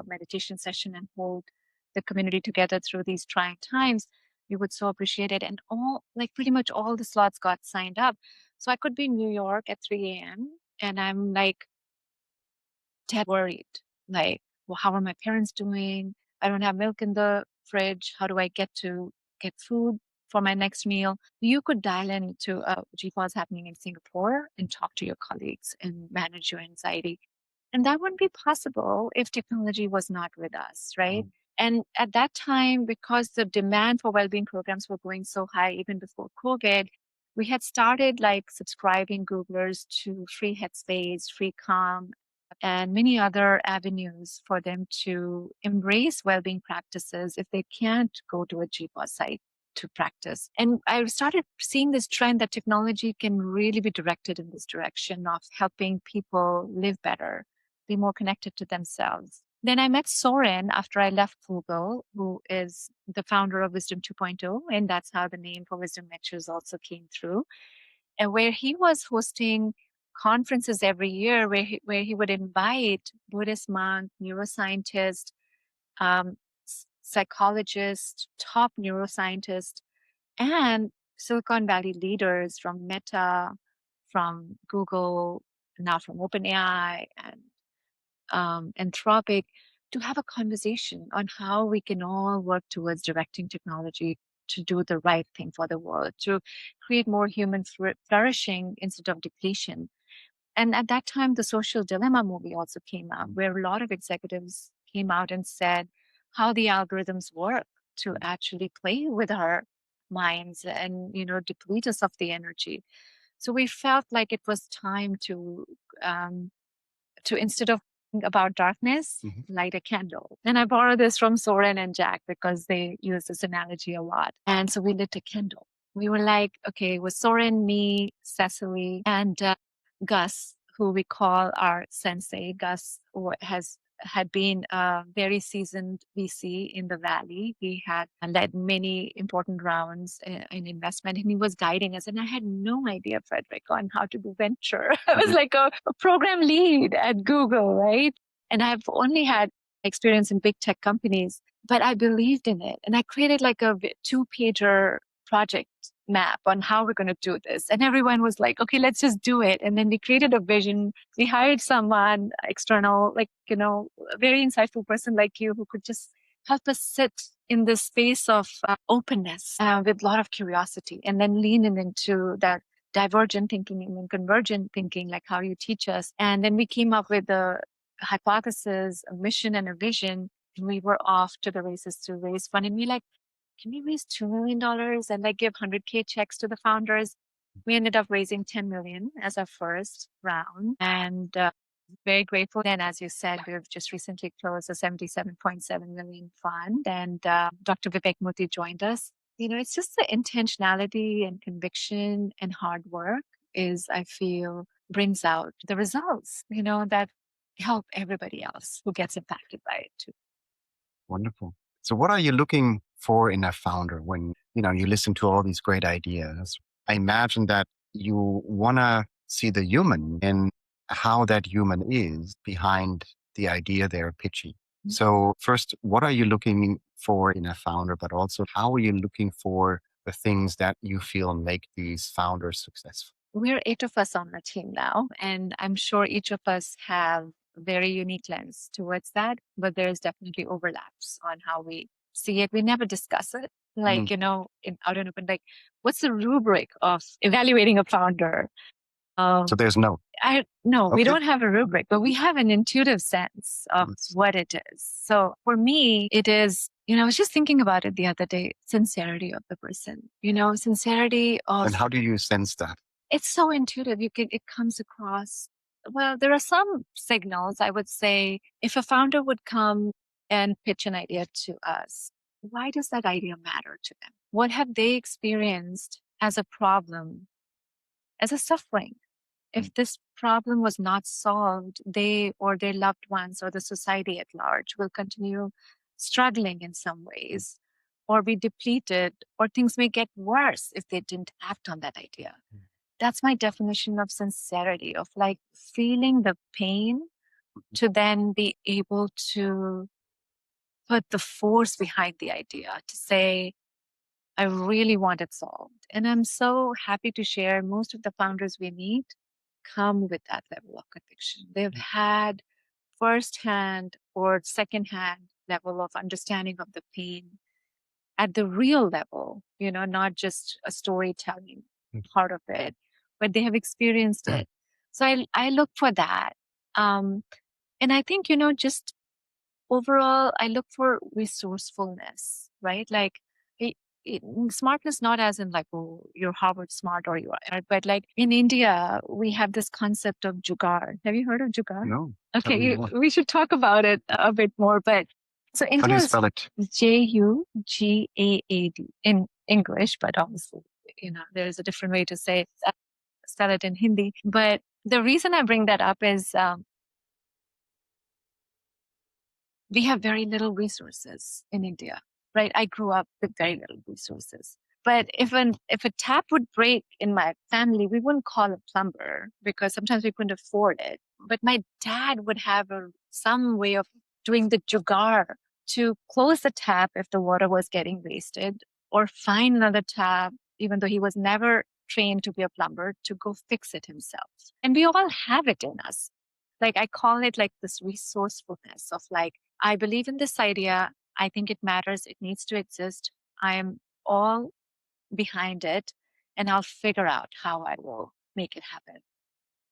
meditation session and hold the community together through these trying times, we would so appreciate it. And pretty much all the slots got signed up. So I could be in New York at 3 a.m. and I'm like dead worried. Like, well, how are my parents doing? I don't have milk in the fridge. How do I get food for my next meal? You could dial into a gPause happening in Singapore and talk to your colleagues and manage your anxiety. And that wouldn't be possible if technology was not with us, right? And at that time, because the demand for well-being programs were going so high, even before COVID, we had started like subscribing Googlers to free Headspace, free Calm, and many other avenues for them to embrace well-being practices if they can't go to a gPause site to practice. And I started seeing this trend that technology can really be directed in this direction of helping people live better, be more connected to themselves. Then I met Soren after I left Google, who is the founder of Wisdom 2.0, and that's how the name for Wisdom Lectures also came through, and where he was hosting conferences every year where he would invite Buddhist monk, neuroscientist, um, psychologist, top neuroscientist, and Silicon Valley leaders from Meta, from Google, now from OpenAI, and Anthropic, to have a conversation on how we can all work towards directing technology to do the right thing for the world, to create more human flourishing instead of depletion. And at that time, the Social Dilemma movie also came out, where a lot of executives came out and said how the algorithms work to actually play with our minds and, deplete us of the energy. So we felt like it was time to instead of think about darkness, light a candle. And I borrow this from Soren and Jack because they use this analogy a lot. And so we lit a candle. We were like, okay, it was Soren, me, Cecily, and Gus, who we call our sensei. Gus had been a very seasoned VC in the Valley. He had led many important rounds in investment, and he was guiding us. And I had no idea, Frederick, on how to do venture. I was like a program lead at Google, right? And I've only had experience in big tech companies, but I believed in it. And I created like a 2-pager project map on how we're going to do this. And everyone was like, okay, let's just do it. And then we created a vision. We hired someone external, a very insightful person like you who could just help us sit in this space of openness with a lot of curiosity, and then lean into that divergent thinking and then convergent thinking, like how you teach us. And then we came up with a hypothesis, a mission, and a vision. And we were off to the races to raise fund. And we like, can we raise $2 million and give 100K checks to the founders? We ended up raising 10 million as our first round, and very grateful. And as you said, we've just recently closed a 77.7 million fund, and Dr. Vivek Murthy joined us. It's just the intentionality and conviction and hard work I feel, brings out the results, that help everybody else who gets impacted by it too. Wonderful. So what are you looking for in a founder when, you listen to all these great ideas? I imagine that you want to see the human and how that human is behind the idea they're pitching. So first, what are you looking for in a founder, but also how are you looking for the things that you feel make these founders successful? We're 8 of us on the team now, and I'm sure each of us have a very unique lens towards that, but there's definitely overlaps on how we see it. We never discuss it, out and open, what's the rubric of evaluating a founder? So there's no. No, we Okay. don't have a rubric, but we have an intuitive sense of what it is. So for me, it is, I was just thinking about it the other day, sincerity of the person, sincerity of. And how do you sense that? It's so intuitive. It comes across. Well, there are some signals. I would say if a founder would come and pitch an idea to us, why does that idea matter to them? What have they experienced as a problem, as a suffering? If this problem was not solved, they or their loved ones or the society at large will continue struggling in some ways or be depleted, or things may get worse if they didn't act on that idea. That's my definition of sincerity, of like feeling the pain to then be able to put the force behind the idea, to say, I really want it solved. And I'm so happy to share most of the founders we meet come with that level of conviction. They've had firsthand or secondhand level of understanding of the pain at the real level, not just a storytelling part of it, but they have experienced it. So I look for that. And I think, just overall, I look for resourcefulness, right? Like it, smartness, not as in like, oh, you're Harvard smart or you are, but like in India, we have this concept of jugaad. Have you heard of jugaad? No. Okay, we should talk about it a bit more. But so How do India you is spell it? Jugaad in English, but obviously, there's a different way to spell it in Hindi. But the reason I bring that up is we have very little resources in India, right? I grew up with very little resources. But if a tap would break in my family, we wouldn't call a plumber because sometimes we couldn't afford it. But my dad would have some way of doing the jugaad to close the tap if the water was getting wasted, or find another tap, even though he was never trained to be a plumber, to go fix it himself. And we all have it in us. Like I call it like this resourcefulness of like, I believe in this idea. I think it matters. It needs to exist. I am all behind it, and I'll figure out how I will make it happen.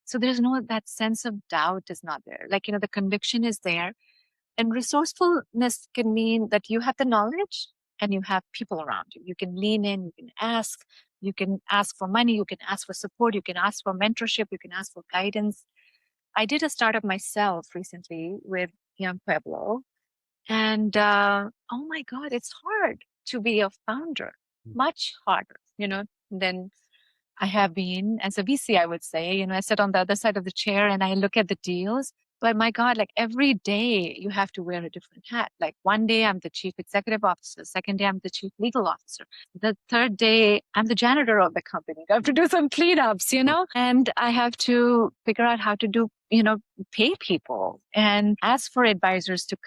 So there's that sense of doubt is not there. Like, the conviction is there. And resourcefulness can mean that you have the knowledge and you have people around you. You can lean in, you can ask for money, you can ask for support, you can ask for mentorship, you can ask for guidance. I did a startup myself recently with young Pueblo. And oh my God, it's hard to be a founder, much harder, than I have been as a VC, I would say. I sit on the other side of the chair and I look at the deals. But my God, like every day you have to wear a different hat. Like one day I'm the chief executive officer. Second day I'm the chief legal officer. The third day I'm the janitor of the company. I have to do some cleanups, and I have to figure out how to do, pay people and ask for advisors to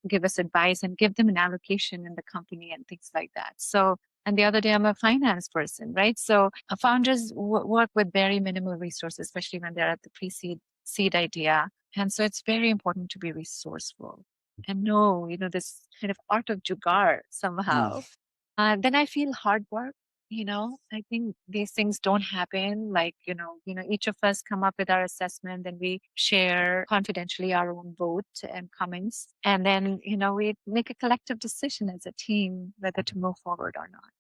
give us advice and give them an allocation in the company and things like that. So and the other day, I'm a finance person, right? So founders work with very minimal resources, especially when they're at the seed idea. And so it's very important to be resourceful and know, this kind of art of jugaad somehow. Then I feel hard work. I think these things don't happen. Like, each of us come up with our assessment and we share confidentially our own vote and comments. And then, we make a collective decision as a team whether to move forward or not.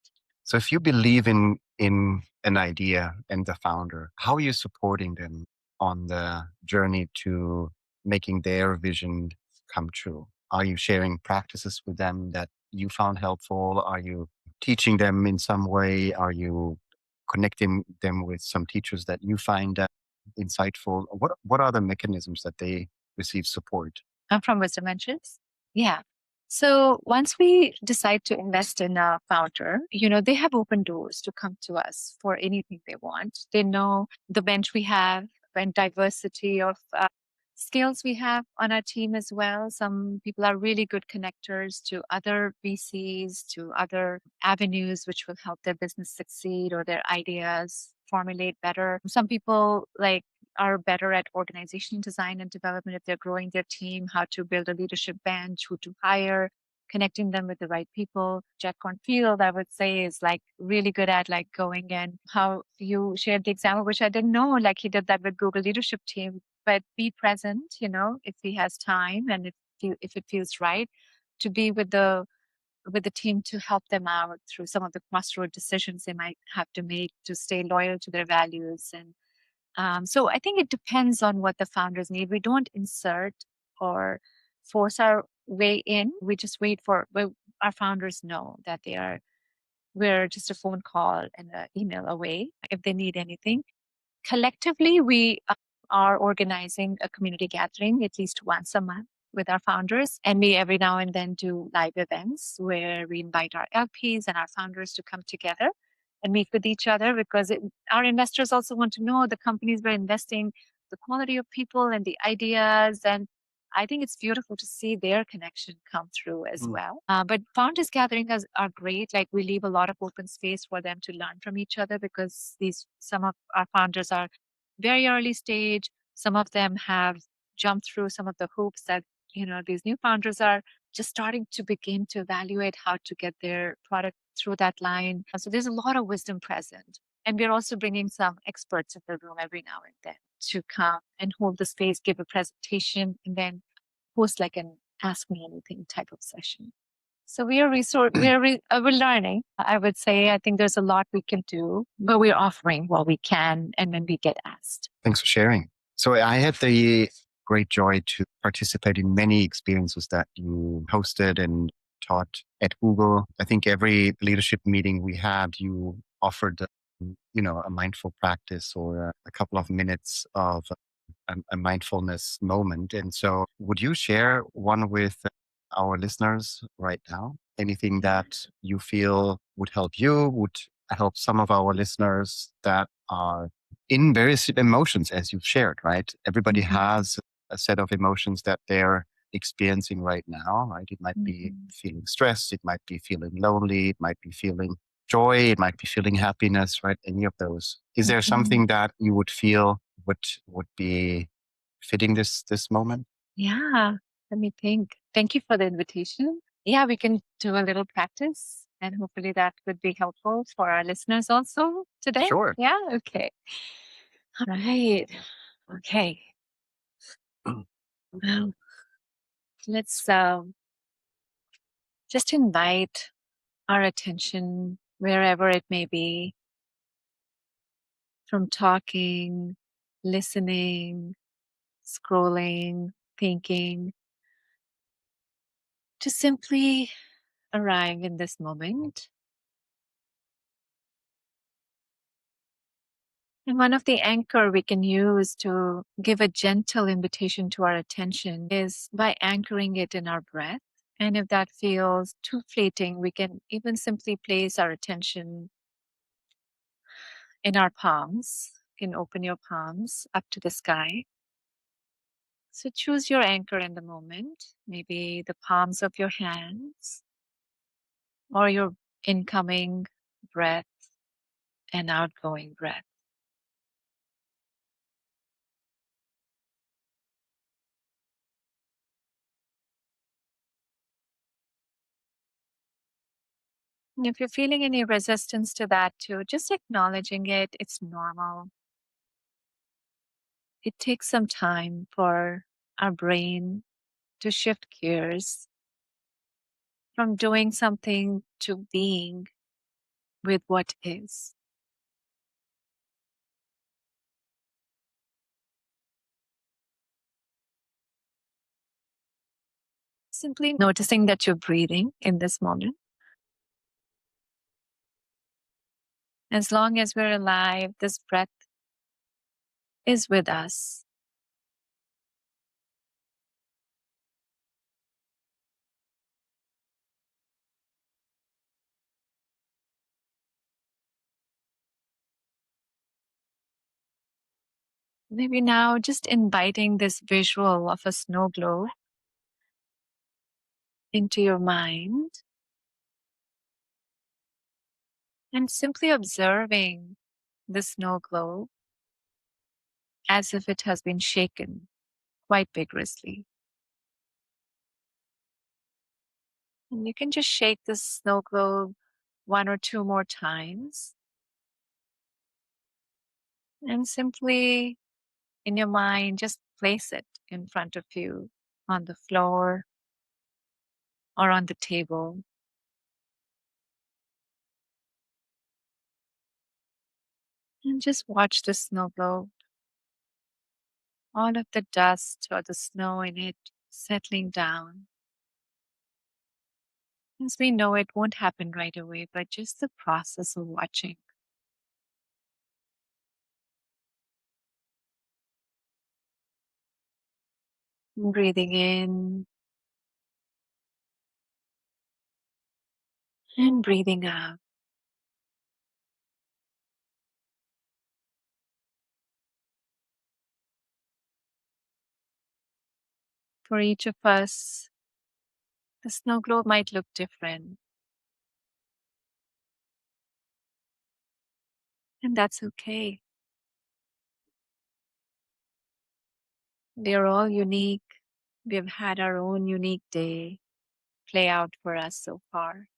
So if you believe in an idea and the founder, how are you supporting them on the journey to making their vision come true? Are you sharing practices with them that you found helpful? Are you teaching them in some way? Are you connecting them with some teachers that you find insightful? What are the mechanisms that they receive support? From Wisdom Ventures? Yeah. So once we decide to invest in a founder, they have open doors to come to us for anything they want. They know the bench we have and diversity of skills we have on our team as well. Some people are really good connectors to other VCs, to other avenues which will help their business succeed or their ideas formulate better. Some people are better at organization design and development if they're growing their team, how to build a leadership bench, who to hire. connecting them with the right people. Jack Kornfield, I would say, is like really good at like going in. How you shared the example, which I didn't know, like he did that with Google leadership team. But be present, if he has time and if it feels right, to be with the team to help them out through some of the crossroad decisions they might have to make to stay loyal to their values. And so I think it depends on what the founders need. We don't insert or force our way in. We just wait for our founders know that we're just a phone call and an email away if they need anything. Collectively, we are organizing a community gathering at least once a month with our founders. And we every now and then do live events where we invite our LPs and our founders to come together and meet with each other, because our investors also want to know the companies we're investing, the quality of people and the ideas. And I think it's beautiful to see their connection come through as well. But founders gatherings are great. Like we leave a lot of open space for them to learn from each other, because some of our founders are very early stage. Some of them have jumped through some of the hoops that these new founders are just starting to begin to evaluate how to get their product through that line. So there's a lot of wisdom present. And we're also bringing some experts in the room every now and then to come and hold the space, give a presentation, and then host like an Ask Me Anything type of session. So we are we're learning. I would say I think there's a lot we can do, but we're offering what we can, and when we get asked. Thanks for sharing. So I had the great joy to participate in many experiences that you hosted and taught at Google. I think every leadership meeting we had, you offered, a mindful practice or a couple of minutes of a mindfulness moment. And so would you share one with our listeners right now? Anything that you feel would help you, would help some of our listeners that are in various emotions, as you've shared, right? Everybody has a set of emotions that they're experiencing right now, right? It might be feeling stress, it might be feeling lonely, it might be feeling joy, it might be feeling happiness, right? Any of those. Is there something that you would feel would be fitting this moment? Yeah, let me think. Thank you for the invitation. Yeah, we can do a little practice, and hopefully that would be helpful for our listeners also today. Sure. Yeah, okay. All right. Okay. Well, let's just invite our attention wherever it may be, from talking, listening, scrolling, thinking, to simply arrive in this moment. And one of the anchor we can use to give a gentle invitation to our attention is by anchoring it in our breath. And if that feels too fleeting, we can even simply place our attention in our palms. You can open your palms up to the sky. So choose your anchor in the moment, maybe the palms of your hands or your incoming breath and outgoing breath. And if you're feeling any resistance to that too, just acknowledging it, it's normal. It takes some time for our brain to shift gears from doing something to being with what is. Simply noticing that you're breathing in this moment. As long as we're alive, this breath is with us. Maybe now just inviting this visual of a snow globe into your mind and simply observing the snow globe as if it has been shaken quite vigorously. And you can just shake the snow globe one or two more times and simply in your mind, just place it in front of you on the floor or on the table. And just watch the snow globe, all of the dust or the snow in it settling down. As we know, it won't happen right away, but just the process of watching. Breathing in and breathing out. For each of us, the snow globe might look different, and that's okay. They're all unique. We've had our own unique day play out for us so far.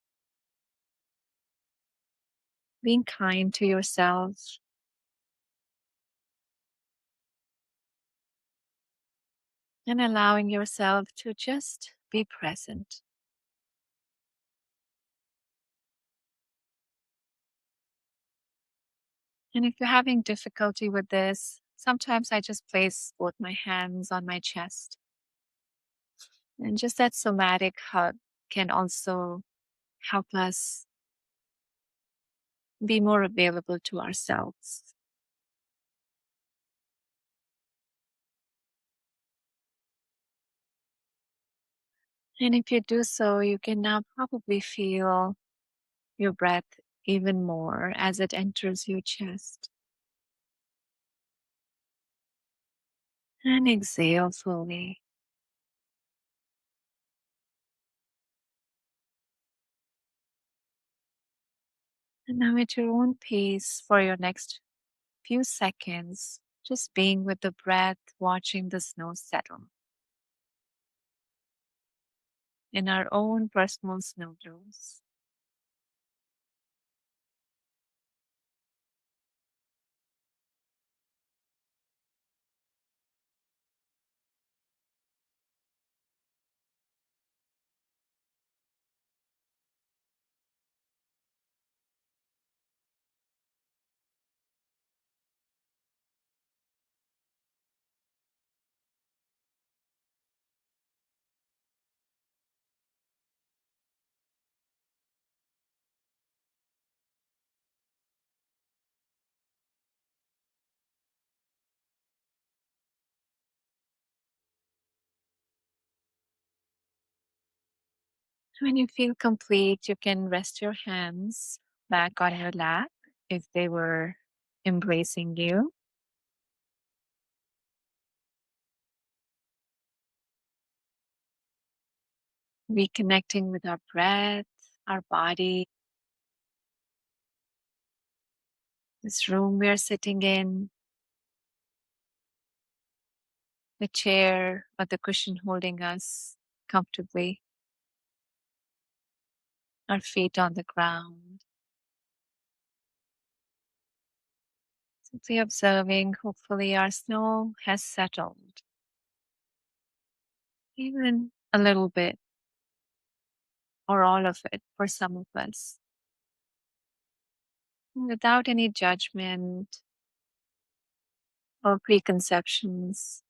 Being kind to yourself and allowing yourself to just be present. And if you're having difficulty with this, sometimes I just place both my hands on my chest. And just that somatic hug can also help us be more available to ourselves. And if you do so, you can now probably feel your breath even more as it enters your chest. And exhale slowly. And now, at your own pace, for your next few seconds, just being with the breath, watching the snow settle in our own personal snow globes. When you feel complete, you can rest your hands back on your lap if they were embracing you. Reconnecting with our breath, our body, this room we're sitting in, the chair or the cushion holding us comfortably, our feet on the ground. Simply observing, hopefully, our snow has settled, even a little bit or all of it for some of us, without any judgment or preconceptions,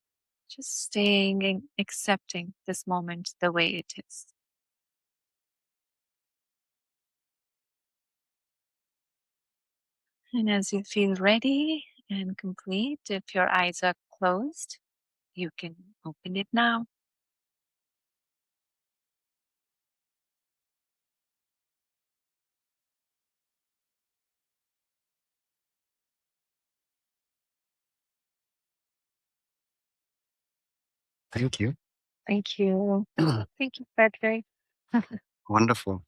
just staying and accepting this moment the way it is. And as you feel ready and complete, if your eyes are closed, you can open it now. Thank you. Thank you. Thank you, Frederick. Wonderful.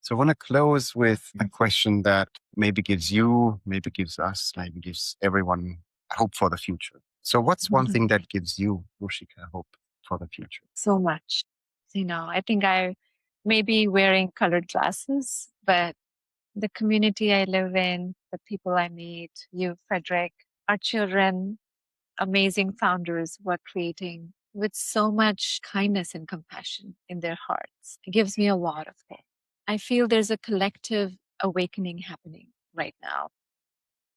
So I want to close with a question that maybe gives you, maybe gives us, maybe gives everyone hope for the future. So what's one thing that gives you, Ruchika, hope? for the future? So much. I think I may be wearing colored glasses, but the community I live in, the people I meet, you, Frederick, our children, amazing founders who are creating with so much kindness and compassion in their hearts. It gives me a lot of hope. I feel there's a collective awakening happening right now.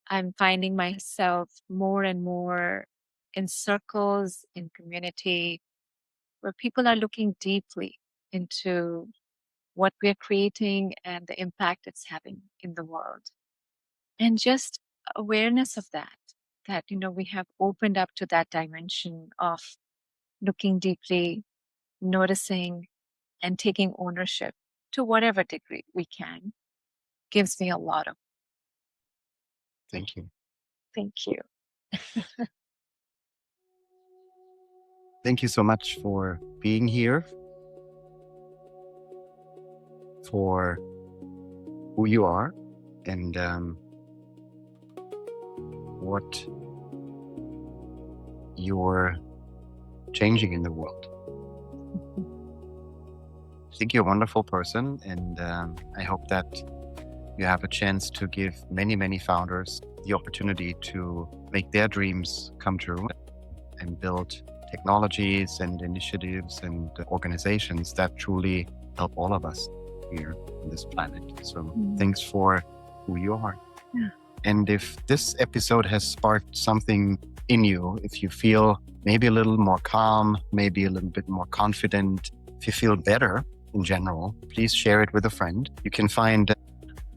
I'm finding myself more and more in circles, in community, where people are looking deeply into what we're creating and the impact it's having in the world. And just awareness of that, we have opened up to that dimension of looking deeply, noticing, and taking ownership to whatever degree we can, gives me a lot of. Thank you. Thank you. Thank you so much for being here, for who you are, and what you're changing in the world. I think you're a wonderful person, and I hope that you have a chance to give many, many founders the opportunity to make their dreams come true and build technologies and initiatives and organizations that truly help all of us here on this planet. So thanks for who you are. Yeah. And if this episode has sparked something in you, if you feel maybe a little more calm, maybe a little bit more confident, if you feel better in general, please share it with a friend. You can find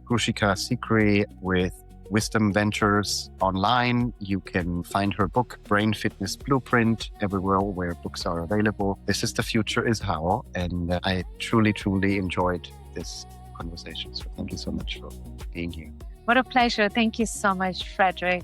Ruchika Sikri with Wisdom Ventures online. You can find her book, Brain Fitness Blueprint, everywhere where books are available. This is the future is how. And I truly, truly enjoyed this conversation. So thank you so much for being here. What a pleasure. Thank you so much, Frederick.